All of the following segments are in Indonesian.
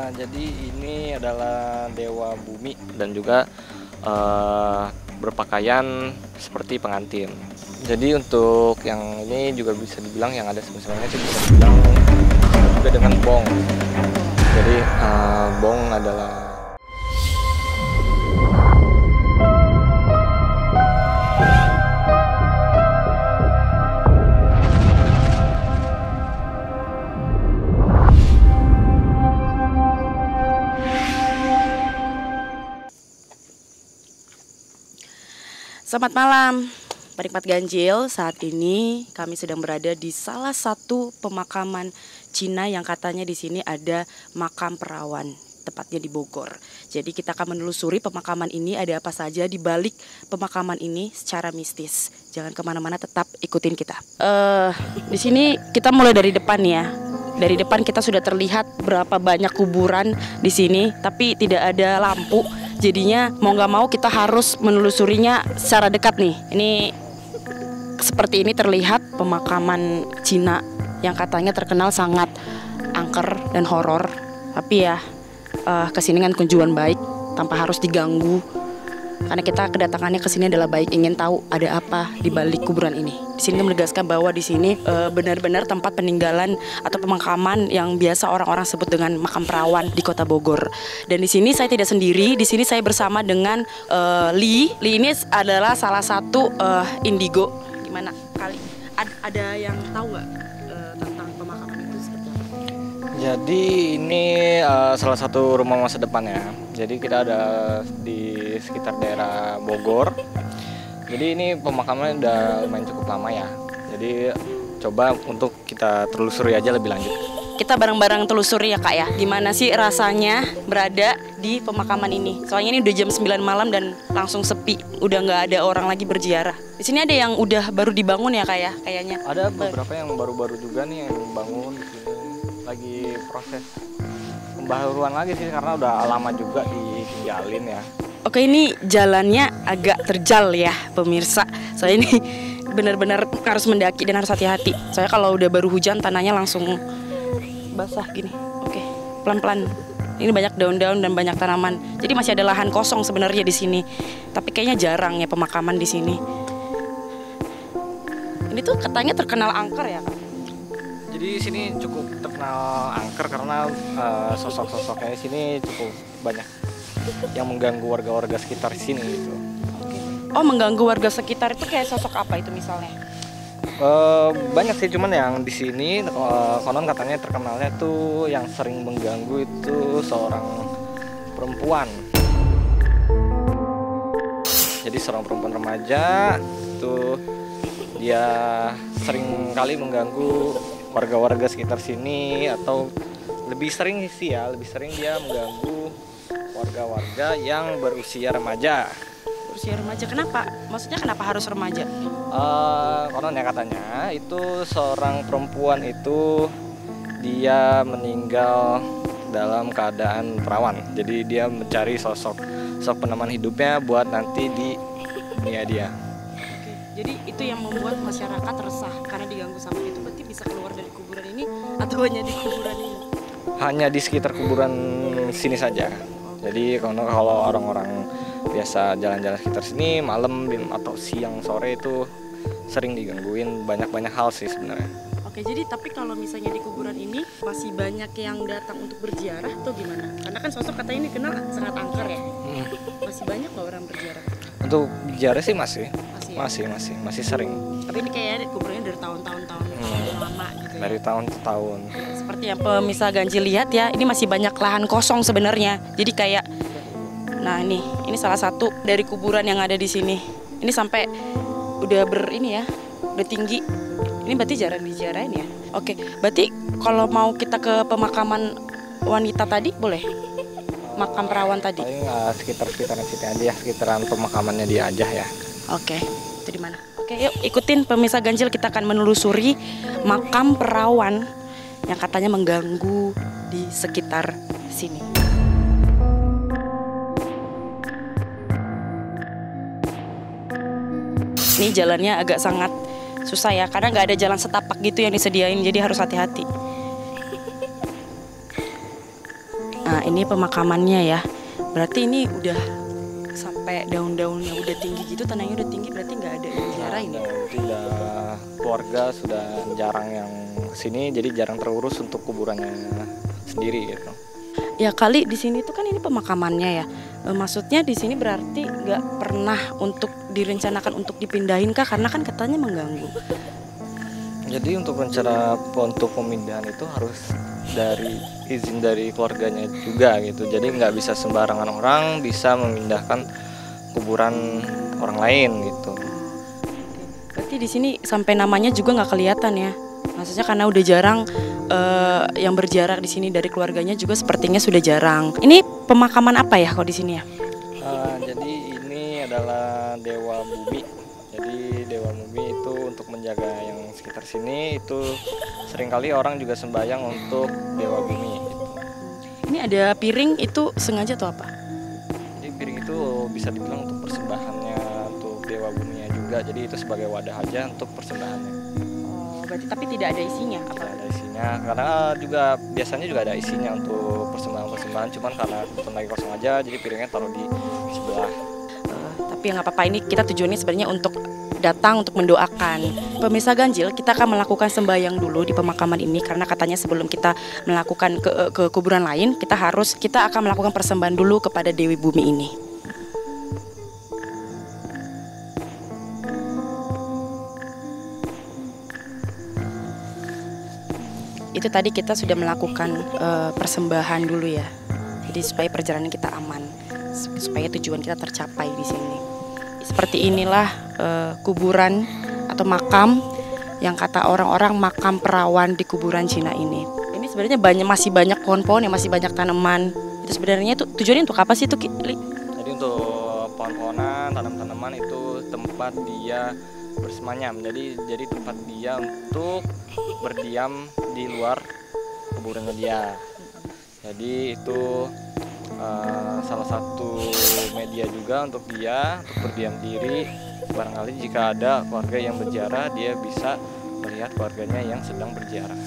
Jadi ini adalah dewa bumi dan juga berpakaian seperti pengantin. Jadi untuk yang ini juga bisa dibilang yang ada sebenarnya itu bisa dibilang juga dengan bong. Jadi bong adalah Selamat malam, penikmat ganjil. Saat ini kami sedang berada di salah satu pemakaman Cina yang katanya di sini ada makam perawan, tepatnya di Bogor. Jadi kita akan menelusuri pemakaman ini, ada apa saja di balik pemakaman ini secara mistis. Jangan kemana-mana, tetap ikutin kita. Di sini kita mulai dari depan ya. Dari depan kita sudah terlihat berapa banyak kuburan di sini, tapi tidak ada lampu. Jadinya mau nggak mau kita harus menelusurinya secara dekat nih. Ini seperti ini terlihat pemakaman Cina yang katanya terkenal sangat angker dan horor. Tapi ya kesini kan kunjungan baik tanpa harus diganggu. Karena kita kedatangannya ke sini adalah baik, ingin tahu ada apa di balik kuburan ini. Di sini menegaskan bahwa di sini benar-benar tempat peninggalan atau pemakaman yang biasa orang-orang sebut dengan makam perawan di Kota Bogor. Dan di sini saya tidak sendiri, di sini saya bersama dengan Lee. Lee ini adalah salah satu indigo. Gimana kali? Ada yang tahu nggak tentang pemakaman itu seperti apa? Jadi ini salah satu rumah masa depan ya. Jadi kita ada di sekitar daerah Bogor. Jadi ini pemakamannya udah lumayan cukup lama ya. Jadi coba untuk kita telusuri aja lebih lanjut. Kita bareng-bareng telusuri ya Kak ya. Gimana sih rasanya berada di pemakaman ini? Soalnya ini udah jam 9 malam dan langsung sepi. Udah nggak ada orang lagi berziarah. Di sini ada yang udah baru dibangun ya Kak ya kayaknya. Ada beberapa yang baru-baru juga nih yang bangun di sini. Lagi proses pembaharuan lagi sih karena udah lama juga ditinggalin ya. Oke, ini jalannya agak terjal ya pemirsa. Soalnya ini benar-benar harus mendaki dan harus hati-hati. Soalnya kalau udah baru hujan tanahnya langsung basah gini. Oke, pelan-pelan. Ini banyak daun-daun dan banyak tanaman. Jadi masih ada lahan kosong sebenarnya di sini. Tapi kayaknya jarang ya pemakaman di sini. Ini tuh katanya terkenal angker ya Kak? Jadi di sini cukup terkenal angker karena sosok-sosoknya di sini cukup banyak yang mengganggu warga-warga sekitar sini gitu. Oh, mengganggu warga sekitar itu kayak sosok apa itu misalnya? Banyak sih, cuman yang di sini konon katanya terkenalnya tuh yang sering mengganggu itu seorang perempuan. Jadi seorang perempuan remaja itu dia sering kali mengganggu warga-warga sekitar sini, atau lebih sering dia mengganggu warga-warga yang berusia remaja. Berusia remaja, kenapa? Maksudnya kenapa harus remaja? Konon ya katanya itu seorang perempuan itu dia meninggal dalam keadaan perawan. Jadi dia mencari sosok peneman hidupnya buat nanti di dunia dia. Oke, jadi itu yang membuat masyarakat resah karena diganggu sama itu. Berarti bisa keluar dari kuburan ini atau hanya di kuburan ini? Hanya di sekitar kuburan sini saja. Jadi kalau orang-orang biasa jalan-jalan sekitar sini malam atau siang sore itu sering digangguin banyak hal sih sebenarnya. Oke, jadi tapi kalau misalnya di kuburan ini masih banyak yang datang untuk berziarah atau gimana? Karena kan sosok katanya ini kenal sangat angker ya. Masih banyak nggak orang berziarah? Untuk berziarah sih masih sering. Tapi ini kayaknya kuburannya dari tahun-tahun lama gitu ya. Dari tahun ke tahun. Seperti yang pemirsa ganjil lihat ya, ini masih banyak lahan kosong sebenarnya. Jadi kayak, nah ini salah satu dari kuburan yang ada di sini. Ini sampai udah udah tinggi. Ini berarti jarang diziarahin ya. Oke, berarti kalau mau kita ke pemakaman wanita tadi boleh? Makam perawan tadi. Paling sekitar-sekitaran sini aja ya, sekitaran pemakamannya dia aja ya. Oke, itu di mana? Oke, yuk ikutin pemirsa ganjil, kita akan menelusuri makam perawan yang katanya mengganggu di sekitar sini. Ini jalannya agak sangat susah ya, karena nggak ada jalan setapak gitu yang disediain, jadi harus hati-hati. Nah, ini pemakamannya ya. Berarti ini udah sampai daun-daunnya udah tinggi gitu, tanahnya udah tinggi, berarti nggak ada yang ziarah ini. Tidak, keluarga sudah jarang yang kesini, jadi jarang terurus untuk kuburannya sendiri gitu. Ya kali di sini tuh kan ini pemakamannya ya. Maksudnya di sini berarti nggak pernah untuk direncanakan untuk dipindahin kah? Karena kan katanya mengganggu. Jadi untuk rencana untuk pemindahan itu harus dari izin dari keluarganya juga gitu. Jadi nggak bisa sembarangan orang bisa memindahkan kuburan orang lain gitu. Berarti di sini sampai namanya juga nggak kelihatan ya. Maksudnya karena udah jarang yang berjarak di sini dari keluarganya juga sepertinya sudah jarang. Ini pemakaman apa ya kalau di sini ya? Jadi ini adalah Dewa Bumi. Jadi Dewa Bumi itu untuk menjaga yang sekitar sini itu seringkali orang juga sembahyang untuk Dewa Bumi. Gitu. Ini ada piring itu sengaja atau apa? Jadi piring itu bisa dibilang untuk persembahannya untuk Dewa Buminya juga. Jadi itu sebagai wadah aja untuk persembahannya. Oh, berarti tapi tidak ada isinya apa? Tidak ada isinya, karena juga biasanya juga ada isinya untuk persembahan-persembahan. Cuman karena kebetulan lagi kosong aja, jadi piringnya taruh di sebelah. Tapi nggak apa-apa, ini kita tujuannya sebenarnya untuk datang untuk mendoakan. Pemirsa Ganjil, kita akan melakukan sembahyang dulu di pemakaman ini karena katanya sebelum kita melakukan ke kuburan lain, kita akan melakukan persembahan dulu kepada Dewi Bumi ini. Itu tadi kita sudah melakukan persembahan dulu ya. Jadi supaya perjalanan kita aman, supaya tujuan kita tercapai di sini. Seperti inilah kuburan atau makam yang kata orang-orang makam perawan di kuburan Cina ini. Ini sebenarnya masih banyak pohon-pohon, yang masih banyak tanaman. Itu sebenarnya itu tujuannya untuk apa sih itu, Li? Jadi untuk pohon-pohonan, tanam-tanaman itu tempat dia bersemayam. Jadi tempat dia untuk berdiam di luar kuburannya dia. Jadi itu salah satu media juga untuk dia untuk berdiam diri. Barangkali jika ada keluarga yang berziarah, dia bisa melihat keluarganya yang sedang berziarah.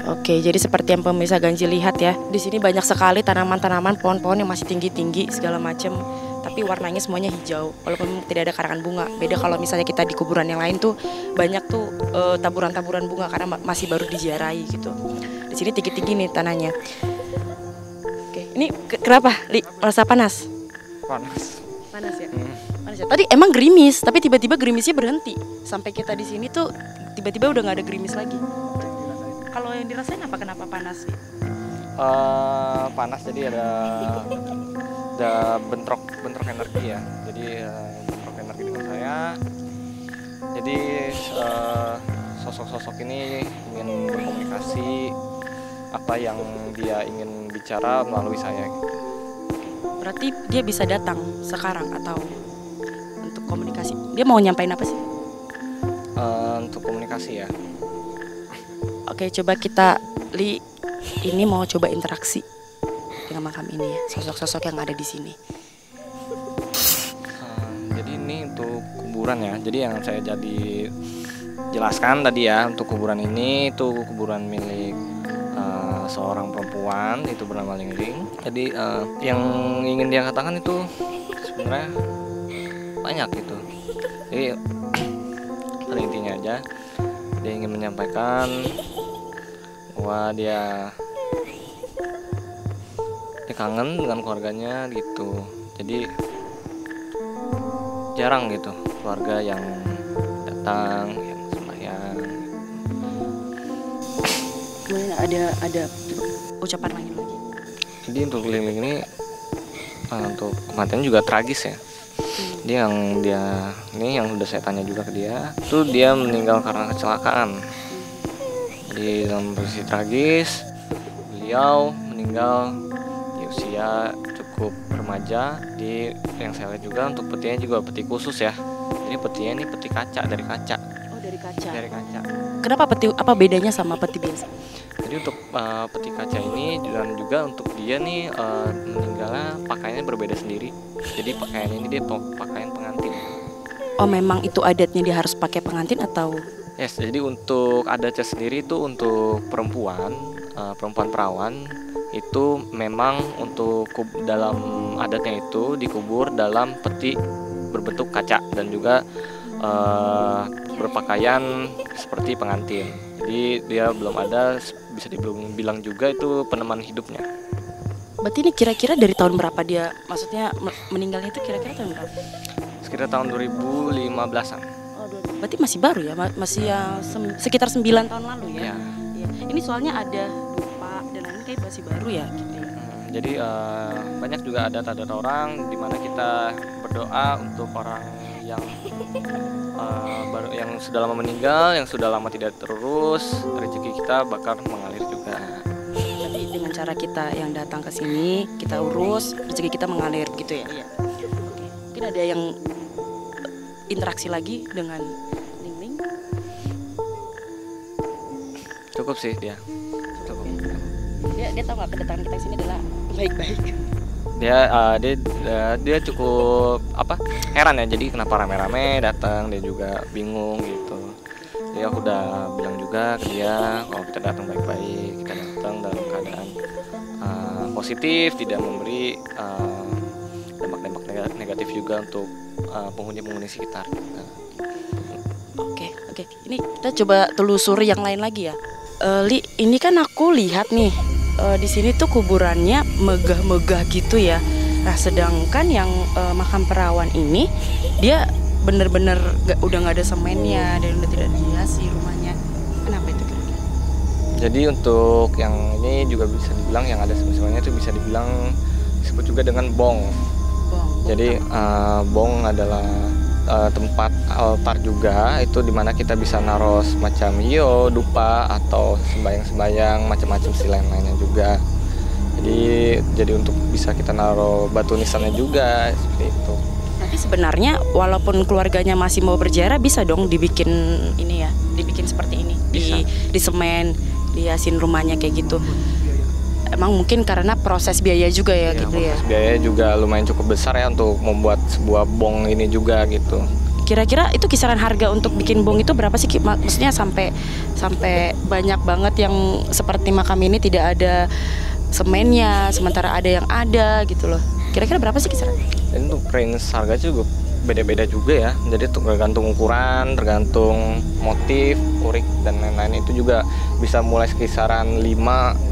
Oke. Jadi seperti yang pemirsa Ganjil lihat ya, di sini banyak sekali tanaman-tanaman, pohon-pohon yang masih tinggi-tinggi segala macam. Tapi warnanya semuanya hijau, walaupun tidak ada karangan bunga. Beda kalau misalnya kita di kuburan yang lain tuh banyak tuh taburan-taburan bunga karena masih baru diziarahi gitu. Di sini tinggi-tinggi nih tanahnya. Ini kenapa, Li? Merasa panas? Panas ya? Panas ya? Tadi emang gerimis, tapi tiba-tiba gerimisnya berhenti. Sampai kita di sini tuh tiba-tiba udah nggak ada gerimis lagi. Kalau yang dirasain apa? Kenapa panas, Li? Panas, jadi ada bentrok energi ya. Jadi bentrok energi dengan saya. Jadi sosok-sosok ini ingin berkomunikasi apa yang dia ingin bicara melalui saya. Berarti dia bisa datang sekarang atau untuk komunikasi? Dia mau nyampein apa sih? Untuk komunikasi ya. Oke, coba kita ini mau coba interaksi dengan makam ini ya, sosok-sosok yang ada di sini. Jadi ini untuk kuburan ya. Jadi yang saya jelaskan tadi ya, untuk kuburan ini itu kuburan milik seorang perempuan itu bernama Lingling. Jadi yang ingin dia katakan itu sebenarnya banyak gitu. Jadi pada intinya aja dia ingin menyampaikan bahwa dia kangen dengan keluarganya gitu. Jadi jarang gitu keluarga yang datang, yang sembahyang. Kemudian ada ucapan lagi. Jadi untuk Lingling ini untuk kematian juga tragis ya. Dia yang sudah saya tanya juga ke dia, itu dia meninggal karena kecelakaan. Jadi dalam posisi tragis, beliau meninggal di usia cukup remaja. Yang saya lihat juga untuk petinya juga peti khusus ya. Jadi petinya ini peti kaca, dari kaca. Oh, dari kaca. Dari kaca. Kenapa apa bedanya sama peti biasa? Jadi untuk peti kaca ini dan juga untuk dia nih meninggalnya pakaiannya berbeda sendiri. Jadi pakaiannya ini dia pakaian pengantin. Oh, memang itu adatnya dia harus pakai pengantin atau? Yes, jadi untuk adatnya sendiri itu untuk perempuan perawan itu memang untuk dalam adatnya itu dikubur dalam peti berbentuk kaca dan juga berpakaian seperti pengantin. Jadi dia belum ada, bisa dibilang juga itu peneman hidupnya. Berarti ini kira-kira dari tahun berapa dia, maksudnya meninggalnya itu kira-kira tahun berapa? Sekitar tahun 2015-an. Oh, berarti masih baru ya, masih ya sekitar 9 tahun lalu ya? Ya. Ya. Ini soalnya ada dupa dan lain kayak masih baru ya gitu ya. Jadi banyak juga adat-adat orang di mana kita berdoa untuk orang yang yang sudah lama meninggal, yang sudah lama tidak terurus, rezeki kita bakal mengalir juga. Tapi dengan cara kita yang datang ke sini, kita urus, rezeki kita mengalir gitu ya. Iya. Oke. Mungkin ada yang interaksi lagi dengan Ling-Ling? Cukup sih dia. Cukup. Dia tahu nggak kedatangan kita sini adalah baik-baik. Dia cukup heran ya, jadi kenapa rame-rame datang, dia juga bingung gitu. Jadi aku udah bilang juga ke dia kalau kita datang baik-baik, kita datang dalam keadaan positif, tidak memberi dampak-dampak negatif juga untuk penghuni-penghuni sekitar. Oke. Ini kita coba telusuri yang lain lagi ya. Li, ini kan aku lihat nih di sini tuh kuburannya megah-megah gitu ya. Nah, sedangkan yang makam perawan ini dia bener-bener udah nggak ada semennya dan udah tidak dihiasi rumahnya. Kenapa itu kira-kira? Jadi untuk yang ini juga bisa dibilang yang ada semuanya itu bisa dibilang disebut juga dengan bong. Jadi bong adalah tempat altar juga, itu dimana kita bisa naruh semacam dupa atau sembayang-sembayang macam-macam sih lainnya juga. Jadi untuk bisa kita naruh batu nisannya juga seperti itu. Tapi sebenarnya walaupun keluarganya masih mau berziarah bisa dong dibikin ini ya, dibikin seperti ini, di semen, dihiasin rumahnya kayak gitu. Emang mungkin karena proses biaya juga ya gitu ya. Proses biaya juga lumayan cukup besar ya untuk membuat sebuah bong ini juga gitu. Kira-kira itu kisaran harga untuk bikin bong itu berapa sih? Maksudnya sampai banyak banget yang seperti makam ini tidak ada semennya, sementara ada yang ada gitu loh. Kira-kira berapa sih kisaran? Dan untuk range harga juga beda-beda juga ya. Jadi tergantung ukuran, tergantung motif, urik dan lain-lain, itu juga bisa mulai kisaran 5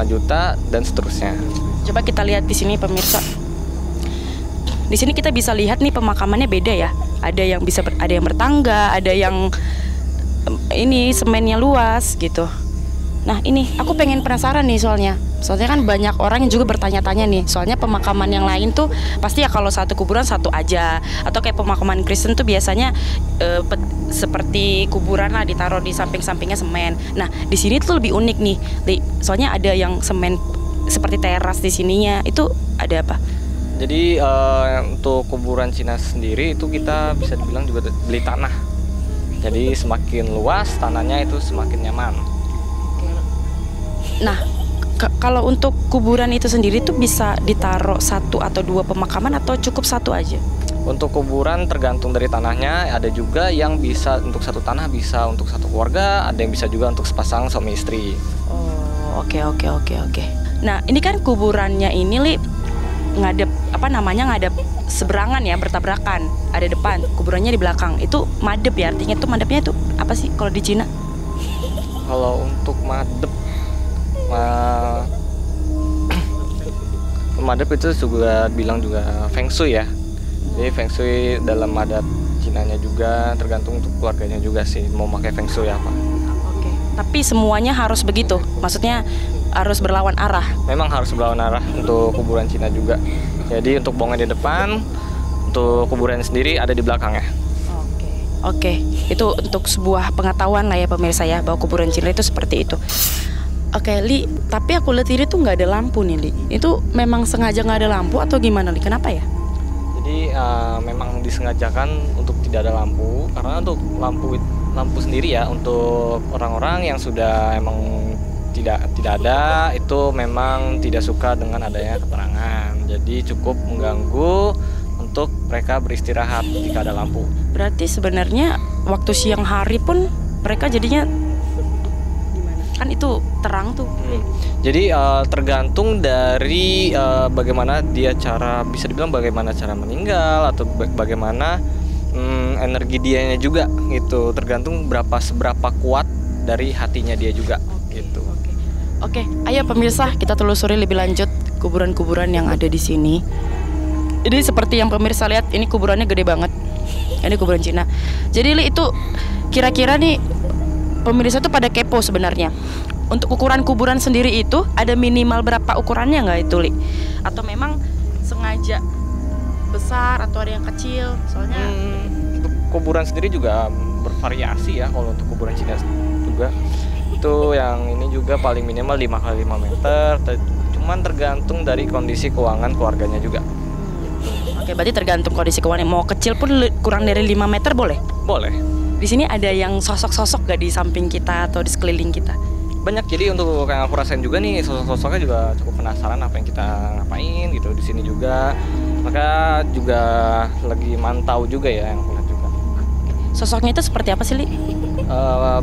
juta dan seterusnya. Coba kita lihat di sini pemirsa. Di sini kita bisa lihat nih pemakamannya beda ya. Ada yang ada yang bertangga, ada yang ini semennya luas gitu. Nah, ini aku pengen penasaran nih soalnya kan banyak orang yang juga bertanya-tanya nih. Soalnya pemakaman yang lain tuh pasti ya kalau satu kuburan satu aja, atau kayak pemakaman Kristen tuh biasanya seperti kuburan lah ditaruh di samping-sampingnya semen. Nah, di sini tuh lebih unik nih. Soalnya ada yang semen seperti teras di sininya. Itu ada apa? Jadi untuk kuburan Cina sendiri itu kita bisa dibilang juga beli tanah. Jadi semakin luas tanahnya itu semakin nyaman. Nah, kalau untuk kuburan itu sendiri tuh bisa ditaruh 1 atau 2 pemakaman atau cukup 1 aja? Untuk kuburan tergantung dari tanahnya. Ada juga yang bisa untuk 1 tanah, bisa untuk 1 keluarga, ada yang bisa juga untuk sepasang suami istri. Oh, oke. Nah, ini kan kuburannya ini ngadep ngadep seberangan ya, bertabrakan. Ada depan, kuburannya di belakang. Itu madep ya, artinya tuh madepnya itu apa sih kalau di Cina? Kalau untuk madep itu juga bilang juga feng shui ya. Jadi feng shui dalam adat Cinanya juga tergantung untuk keluarganya juga sih mau pakai feng shui apa. Oke. Tapi semuanya harus begitu. Maksudnya harus berlawan arah. Memang harus berlawan arah untuk kuburan Cina juga. Jadi untuk bongnya di depan, untuk kuburan sendiri ada di belakangnya. Oke. Itu untuk sebuah pengetahuan lah ya pemirsa ya, bahwa kuburan Cina itu seperti itu. Oke, Li, tapi aku lihat ini tuh nggak ada lampu nih, Li. Itu memang sengaja nggak ada lampu atau gimana, Li? Kenapa ya? Jadi memang disengajakan untuk tidak ada lampu, karena untuk lampu sendiri ya untuk orang-orang yang sudah emang tidak ada, itu memang tidak suka dengan adanya keterangan. Jadi cukup mengganggu untuk mereka beristirahat jika ada lampu. Berarti sebenarnya waktu siang hari pun mereka jadinya Kan itu terang tuh. Jadi tergantung dari bagaimana dia bisa dibilang bagaimana cara meninggal atau bagaimana energi dianya juga gitu. Tergantung seberapa kuat dari hatinya dia juga gitu. Oke, ayo pemirsa kita telusuri lebih lanjut kuburan-kuburan yang ada di sini. Ini seperti yang pemirsa lihat, ini kuburannya gede banget. Ini kuburan Cina. Jadi Li, itu kira-kira nih pemirsa tuh pada kepo sebenarnya. Untuk ukuran kuburan sendiri itu ada minimal berapa ukurannya nggak itu Li? Atau memang sengaja besar atau ada yang kecil? Soalnya untuk kuburan sendiri juga bervariasi ya. Kalau untuk kuburan Cina juga itu yang ini juga paling minimal 5 kali 5 meter. Cuman tergantung dari kondisi keuangan keluarganya juga. Oke, berarti tergantung kondisi keuangan. Mau kecil pun kurang dari 5 meter boleh? Boleh. Di sini ada yang sosok-sosok gak di samping kita atau di sekeliling kita? Banyak, jadi untuk yang aku rasain juga nih sosok-sosoknya juga cukup penasaran apa yang kita ngapain gitu di sini juga. Maka juga lagi mantau juga ya yang aku lihat juga. Sosoknya itu seperti apa sih Li?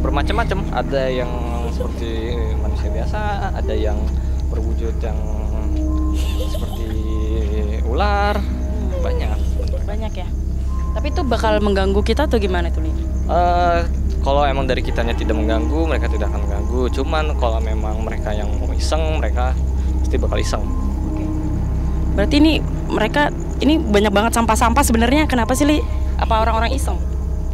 Bermacam-macam, ada yang seperti manusia biasa, ada yang berwujud yang seperti ular, banyak ya. Tapi itu bakal mengganggu kita atau gimana tuh Li? Kalau emang dari kitanya tidak mengganggu, mereka tidak akan mengganggu. Cuman kalau memang mereka yang mau iseng, mereka pasti bakal iseng. Berarti mereka ini banyak banget sampah-sampah sebenarnya. Kenapa sih Li? Apa orang-orang iseng?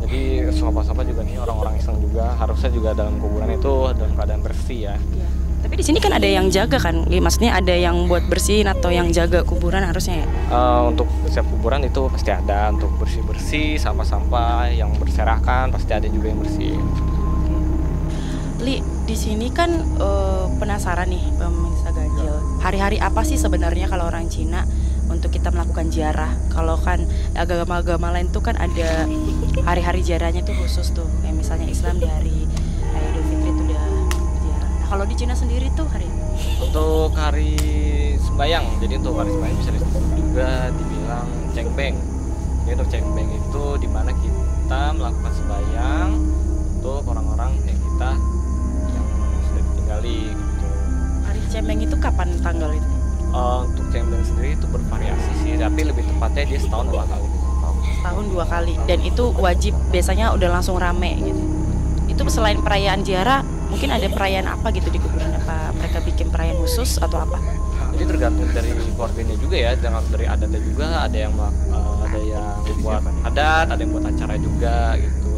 Jadi sampah-sampah juga nih orang-orang iseng juga. Harusnya juga dalam kuburan itu dalam keadaan bersih ya. Iya. Tapi di sini kan ada yang jaga kan? Maksudnya ada yang buat bersihin atau yang jaga kuburan harusnya ya? Untuk setiap kuburan itu pasti ada untuk bersih-bersih, sampah-sampah yang berserakan pasti ada juga yang bersih. Li, di sini kan penasaran nih pemirsa ganjil. Hari-hari apa sih sebenarnya kalau orang Cina untuk kita melakukan ziarah? Kalau kan agama-agama lain tuh kan ada hari-hari ziarahnya tuh khusus tuh. Kayak misalnya Islam di hari Idul Fitri itu udah ziarah. Nah, kalau di Cina sendiri tuh hari untuk hari sembayang. Jadi untuk hari sembayang bisa disebut juga dibilang cengbeng. Jadi untuk cengbeng itu dimana kita melakukan sembayang untuk orang-orang yang kita yang sudah ditinggali gitu. Hari cengbeng itu kapan tanggal itu? Untuk cengbeng sendiri itu bervariasi sih, tapi lebih tepatnya dia setahun 2 kali. Setahun 2 kali, dan itu wajib biasanya udah langsung rame gitu. Itu selain perayaan ziarah, mungkin ada perayaan apa gitu di kuburan? Apa mereka bikin perayaan khusus atau apa? Jadi tergantung dari keluarganya juga ya, tergantung dari adatnya juga. Ada yang buat adat, ada yang buat acara juga gitu.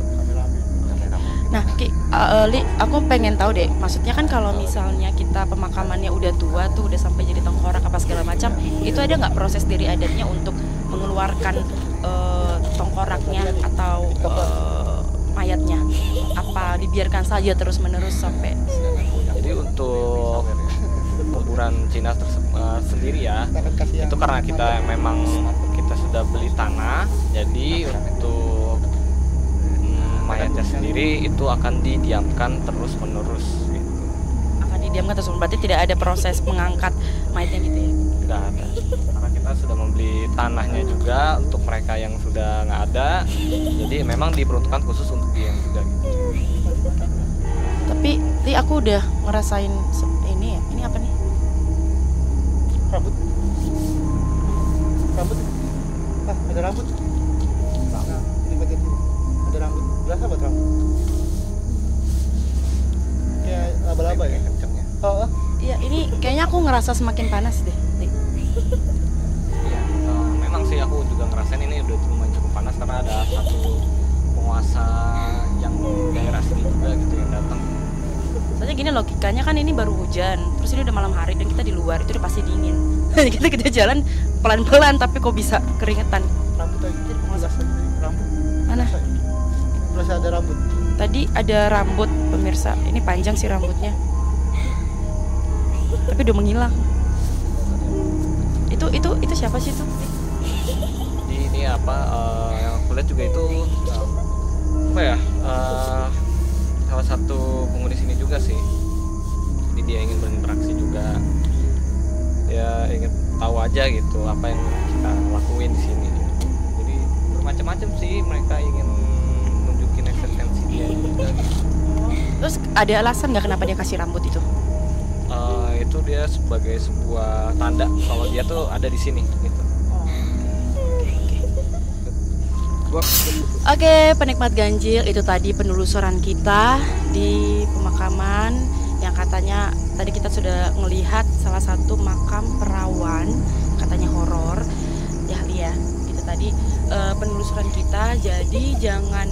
Nah, Li, aku pengen tahu deh. Maksudnya kan kalau misalnya kita pemakamannya udah tua tuh, udah sampai jadi tengkorak apa segala macam, itu ada nggak proses dari adatnya untuk mengeluarkan tengkoraknya atau mayatnya? Apa dibiarkan saja terus menerus sampai? Jadi untuk kuburan Cina sendiri ya, itu karena kita memang kita sudah beli tanah, jadi untuk mayatnya sendiri itu akan didiamkan terus menerus gitu. Akan didiamkan terus, berarti tidak ada proses mengangkat mayatnya gitu ya? Tidak ada, karena kita sudah membeli tanahnya juga untuk mereka yang sudah nggak ada, jadi memang diperuntukkan khusus untuk dia juga gitu. Tapi Li, aku udah ngerasain ini ya, ini apa nih? Rambut ada rambut. Ini bagian sini ada rambut. Berasa buat rambut kayak laba-laba ya kencengnya. Iya, ini kayaknya aku ngerasa semakin panas deh. Iya, memang sih aku juga ngerasain ini udah lumayan cukup panas karena ada satu penguasa yang daerah sini juga gitu yang datang. Soalnya gini logikanya kan ini baru hujan, terus ini udah malam hari dan kita di luar, itu udah pasti dingin. kita jalan pelan-pelan tapi kok bisa keringetan. Rambut aja rambut Mana? Berasa ada rambut. Tadi ada rambut pemirsa, ini panjang sih rambutnya, tapi udah menghilang. Itu siapa sih itu? Jadi ini apa yang aku lihat juga itu apa ya, salah satu penghuni sini juga sih. Jadi dia ingin berinteraksi juga, dia ingin tahu aja gitu apa yang kita lakuin di sini. Jadi bermacam-macam sih, mereka ingin nunjukin eksistensi dia juga gitu. Terus Ada alasan nggak kenapa dia kasih rambut itu? Itu dia sebagai sebuah tanda kalau dia tuh ada di sini gitu. Oke, penikmat ganjil, itu tadi penelusuran kita di pemakaman yang katanya tadi kita sudah melihat salah satu makam perawan, katanya horor. Ya, Lia, itu tadi penelusuran kita. Jadi jangan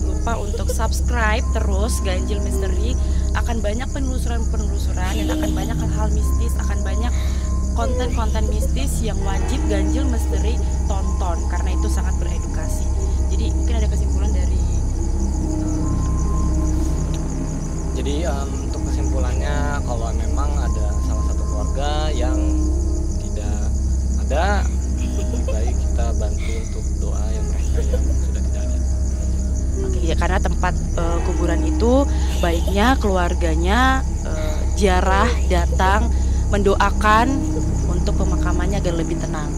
lupa untuk subscribe terus Ganjil Misteri. Akan banyak penelusuran-penelusuran dan akan banyak hal-hal mistis, akan banyak konten-konten mistis yang wajib Ganjil Misteri tonton karena itu sangat beredukasi. Jadi mungkin ada kesimpulan dari Jadi untuk kesimpulannya, kalau memang ada salah satu keluarga yang tidak ada, lebih baik kita bantu untuk doa yang mereka yang sudah tidak ada. Oke, ya, karena tempat kuburan itu baiknya keluarganya ziarah datang mendoakan untuk pemakamannya agar lebih tenang.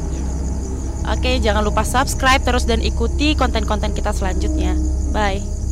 Oke, jangan lupa subscribe terus dan ikuti konten-konten kita selanjutnya. Bye.